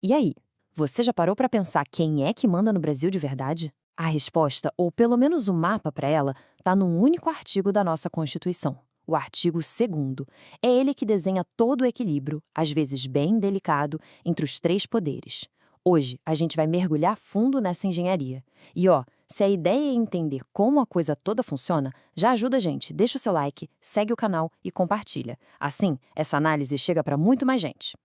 E aí, você já parou para pensar quem é que manda no Brasil de verdade? A resposta, ou pelo menos o mapa para ela, está num único artigo da nossa Constituição, o artigo 2º. É ele que desenha todo o equilíbrio, às vezes bem delicado, entre os três poderes. Hoje, a gente vai mergulhar fundo nessa engenharia. E ó, se a ideia é entender como a coisa toda funciona, já ajuda a gente. Deixa o seu like, segue o canal e compartilha. Assim, essa análise chega para muito mais gente.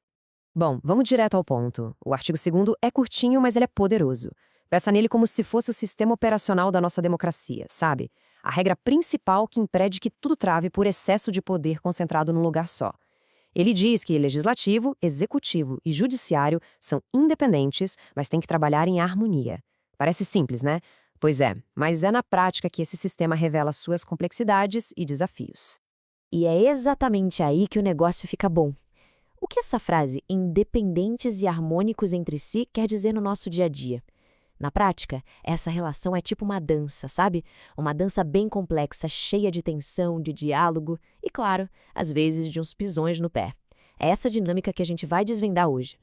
Bom, vamos direto ao ponto. O artigo 2º é curtinho, mas ele é poderoso. Pensa nele como se fosse o sistema operacional da nossa democracia, sabe? A regra principal que impede que tudo trave por excesso de poder concentrado num lugar só. Ele diz que legislativo, executivo e judiciário são independentes, mas têm que trabalhar em harmonia. Parece simples, né? Pois é, mas é na prática que esse sistema revela suas complexidades e desafios. E é exatamente aí que o negócio fica bom. O que essa frase, independentes e harmônicos entre si, quer dizer no nosso dia a dia? Na prática, essa relação é tipo uma dança, sabe? Uma dança bem complexa, cheia de tensão, de diálogo e, claro, às vezes de uns pisões no pé. É essa dinâmica que a gente vai desvendar hoje.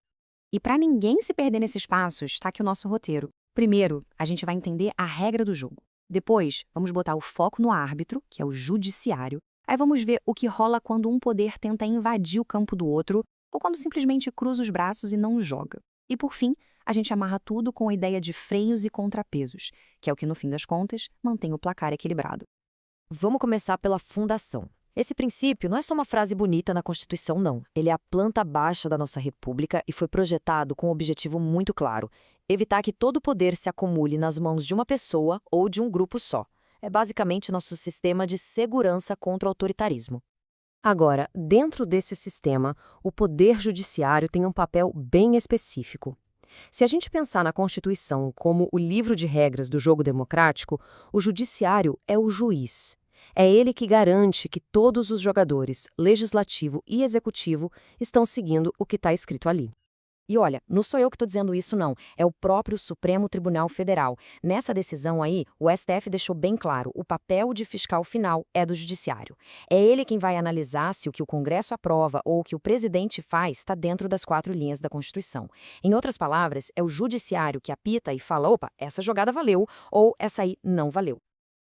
E para ninguém se perder nesses passos, está aqui o nosso roteiro. Primeiro, a gente vai entender a regra do jogo. Depois, vamos botar o foco no árbitro, que é o judiciário. Aí vamos ver o que rola quando um poder tenta invadir o campo do outro ou quando simplesmente cruza os braços e não joga. E por fim, a gente amarra tudo com a ideia de freios e contrapesos, que é o que, no fim das contas, mantém o placar equilibrado. Vamos começar pela fundação. Esse princípio não é só uma frase bonita na Constituição, não. Ele é a planta baixa da nossa República e foi projetado com um objetivo muito claro: evitar que todo o poder se acumule nas mãos de uma pessoa ou de um grupo só. É basicamente nosso sistema de segurança contra o autoritarismo. Agora, dentro desse sistema, o Poder Judiciário tem um papel bem específico. Se a gente pensar na Constituição como o livro de regras do jogo democrático, o Judiciário é o juiz. É ele que garante que todos os jogadores, legislativo e executivo, estão seguindo o que está escrito ali. E olha, não sou eu que estou dizendo isso, não. É o próprio Supremo Tribunal Federal. Nessa decisão aí, o STF deixou bem claro: o papel de fiscal final é do Judiciário. É ele quem vai analisar se o que o Congresso aprova ou o que o presidente faz está dentro das 4 linhas da Constituição. Em outras palavras, é o Judiciário que apita e fala: opa, essa jogada valeu ou essa aí não valeu.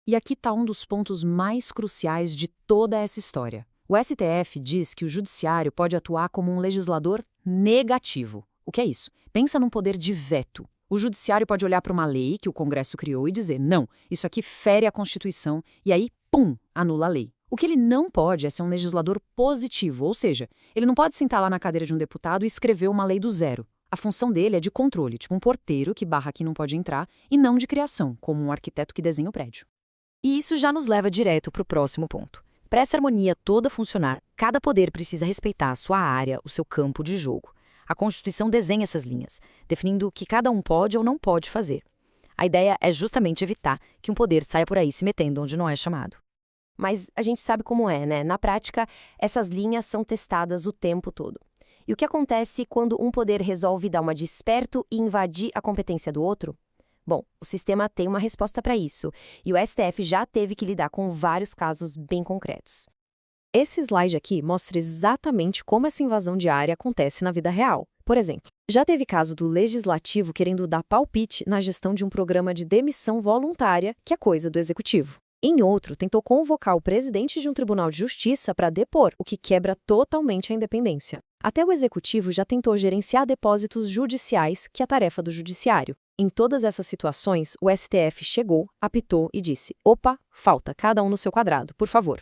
E aqui está um dos pontos mais cruciais de toda essa história. O STF diz que o Judiciário pode atuar como um legislador negativo. O que é isso? Pensa num poder de veto. O Judiciário pode olhar para uma lei que o Congresso criou e dizer: não, isso aqui fere a Constituição, e aí, pum, anula a lei. O que ele não pode é ser um legislador positivo, ou seja, ele não pode sentar lá na cadeira de um deputado e escrever uma lei do zero. A função dele é de controle, tipo um porteiro que barra quem não pode entrar, e não de criação, como um arquiteto que desenha o prédio. E isso já nos leva direto para o próximo ponto. Para essa harmonia toda funcionar, cada poder precisa respeitar a sua área, o seu campo de jogo. A Constituição desenha essas linhas, definindo o que cada um pode ou não pode fazer. A ideia é justamente evitar que um poder saia por aí se metendo onde não é chamado. Mas a gente sabe como é, né? Na prática, essas linhas são testadas o tempo todo. E o que acontece quando um poder resolve dar uma de esperto e invadir a competência do outro? Bom, o sistema tem uma resposta para isso, e o STF já teve que lidar com vários casos bem concretos. Esse slide aqui mostra exatamente como essa invasão de área acontece na vida real. Por exemplo, já teve caso do Legislativo querendo dar palpite na gestão de um programa de demissão voluntária, que é coisa do Executivo. Em outro, tentou convocar o presidente de um tribunal de justiça para depor, o que quebra totalmente a independência. Até o Executivo já tentou gerenciar depósitos judiciais, que é a tarefa do Judiciário. Em todas essas situações, o STF chegou, apitou e disse: opa, falta, cada um no seu quadrado, por favor.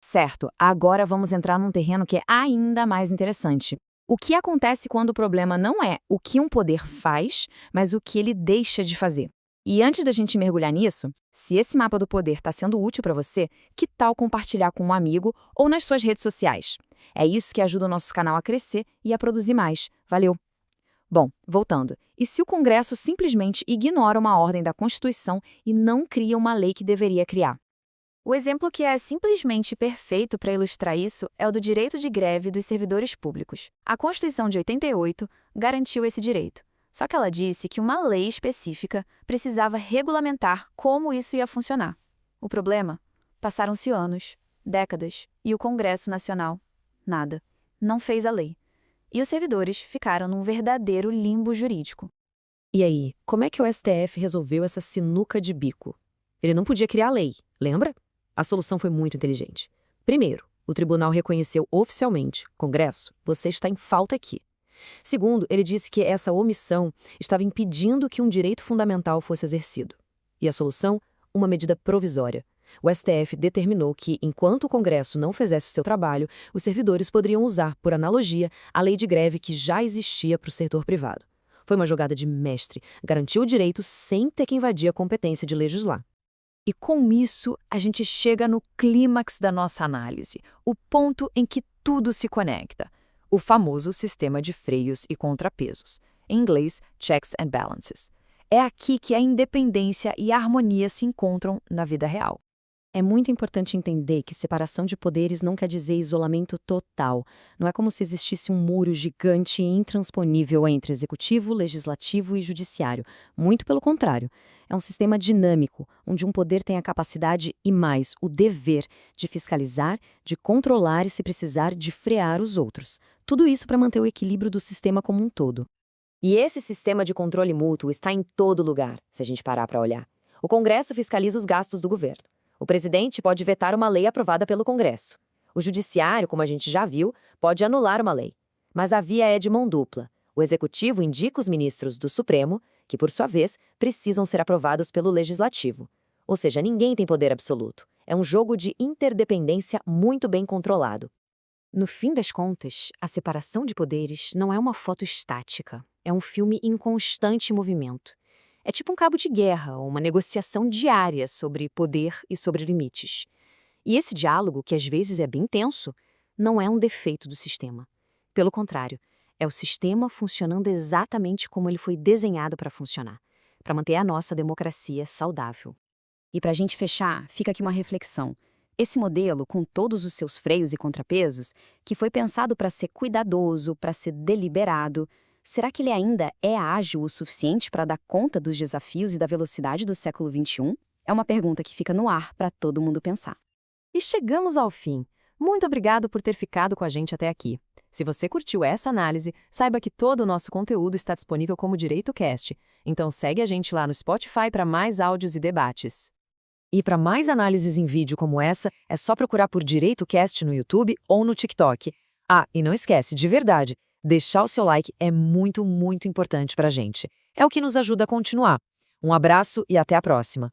Certo, agora vamos entrar num terreno que é ainda mais interessante. O que acontece quando o problema não é o que um poder faz, mas o que ele deixa de fazer? E antes da gente mergulhar nisso, se esse mapa do poder está sendo útil para você, que tal compartilhar com um amigo ou nas suas redes sociais? É isso que ajuda o nosso canal a crescer e a produzir mais. Valeu! Bom, voltando. E se o Congresso simplesmente ignora uma ordem da Constituição e não cria uma lei que deveria criar? O exemplo que é simplesmente perfeito para ilustrar isso é o do direito de greve dos servidores públicos. A Constituição de 88 garantiu esse direito. Só que ela disse que uma lei específica precisava regulamentar como isso ia funcionar. O problema? Passaram-se anos, décadas, e o Congresso Nacional, nada. Não fez a lei. e os servidores ficaram num verdadeiro limbo jurídico. E aí, como é que o STF resolveu essa sinuca de bico? Ele não podia criar lei, lembra? A solução foi muito inteligente. Primeiro, o tribunal reconheceu oficialmente: Congresso, você está em falta aqui. Segundo, ele disse que essa omissão estava impedindo que um direito fundamental fosse exercido. E a solução? Uma medida provisória. O STF determinou que, enquanto o Congresso não fizesse o seu trabalho, os servidores poderiam usar, por analogia, a lei de greve que já existia para o setor privado. Foi uma jogada de mestre, garantiu o direito sem ter que invadir a competência de legislar. E com isso, a gente chega no clímax da nossa análise, o ponto em que tudo se conecta. O famoso sistema de freios e contrapesos, em inglês, checks and balances. É aqui que a independência e a harmonia se encontram na vida real. É muito importante entender que separação de poderes não quer dizer isolamento total. Não é como se existisse um muro gigante e intransponível entre executivo, legislativo e judiciário. Muito pelo contrário. É um sistema dinâmico, onde um poder tem a capacidade e mais o dever de fiscalizar, de controlar e, se precisar, de frear os outros. Tudo isso para manter o equilíbrio do sistema como um todo. E esse sistema de controle mútuo está em todo lugar, se a gente parar para olhar. O Congresso fiscaliza os gastos do governo. O presidente pode vetar uma lei aprovada pelo Congresso. O judiciário, como a gente já viu, pode anular uma lei. Mas a via é de mão dupla. O executivo indica os ministros do Supremo, que, por sua vez, precisam ser aprovados pelo legislativo. Ou seja, ninguém tem poder absoluto. É um jogo de interdependência muito bem controlado. No fim das contas, a separação de poderes não é uma foto estática. É um filme em constante movimento. É tipo um cabo de guerra ou uma negociação diária sobre poder e sobre limites. E esse diálogo, que às vezes é bem tenso, não é um defeito do sistema. Pelo contrário, é o sistema funcionando exatamente como ele foi desenhado para funcionar, para manter a nossa democracia saudável. E para a gente fechar, fica aqui uma reflexão. Esse modelo, com todos os seus freios e contrapesos, que foi pensado para ser cuidadoso, para ser deliberado, será que ele ainda é ágil o suficiente para dar conta dos desafios e da velocidade do século XXI? É uma pergunta que fica no ar para todo mundo pensar. E chegamos ao fim. Muito obrigado por ter ficado com a gente até aqui. Se você curtiu essa análise, saiba que todo o nosso conteúdo está disponível como DireitoCast. Então segue a gente lá no Spotify para mais áudios e debates. E para mais análises em vídeo como essa, é só procurar por DireitoCast no YouTube ou no TikTok. Ah, e não esquece, de verdade, deixar o seu like é muito, muito importante para a gente. É o que nos ajuda a continuar. Um abraço e até a próxima.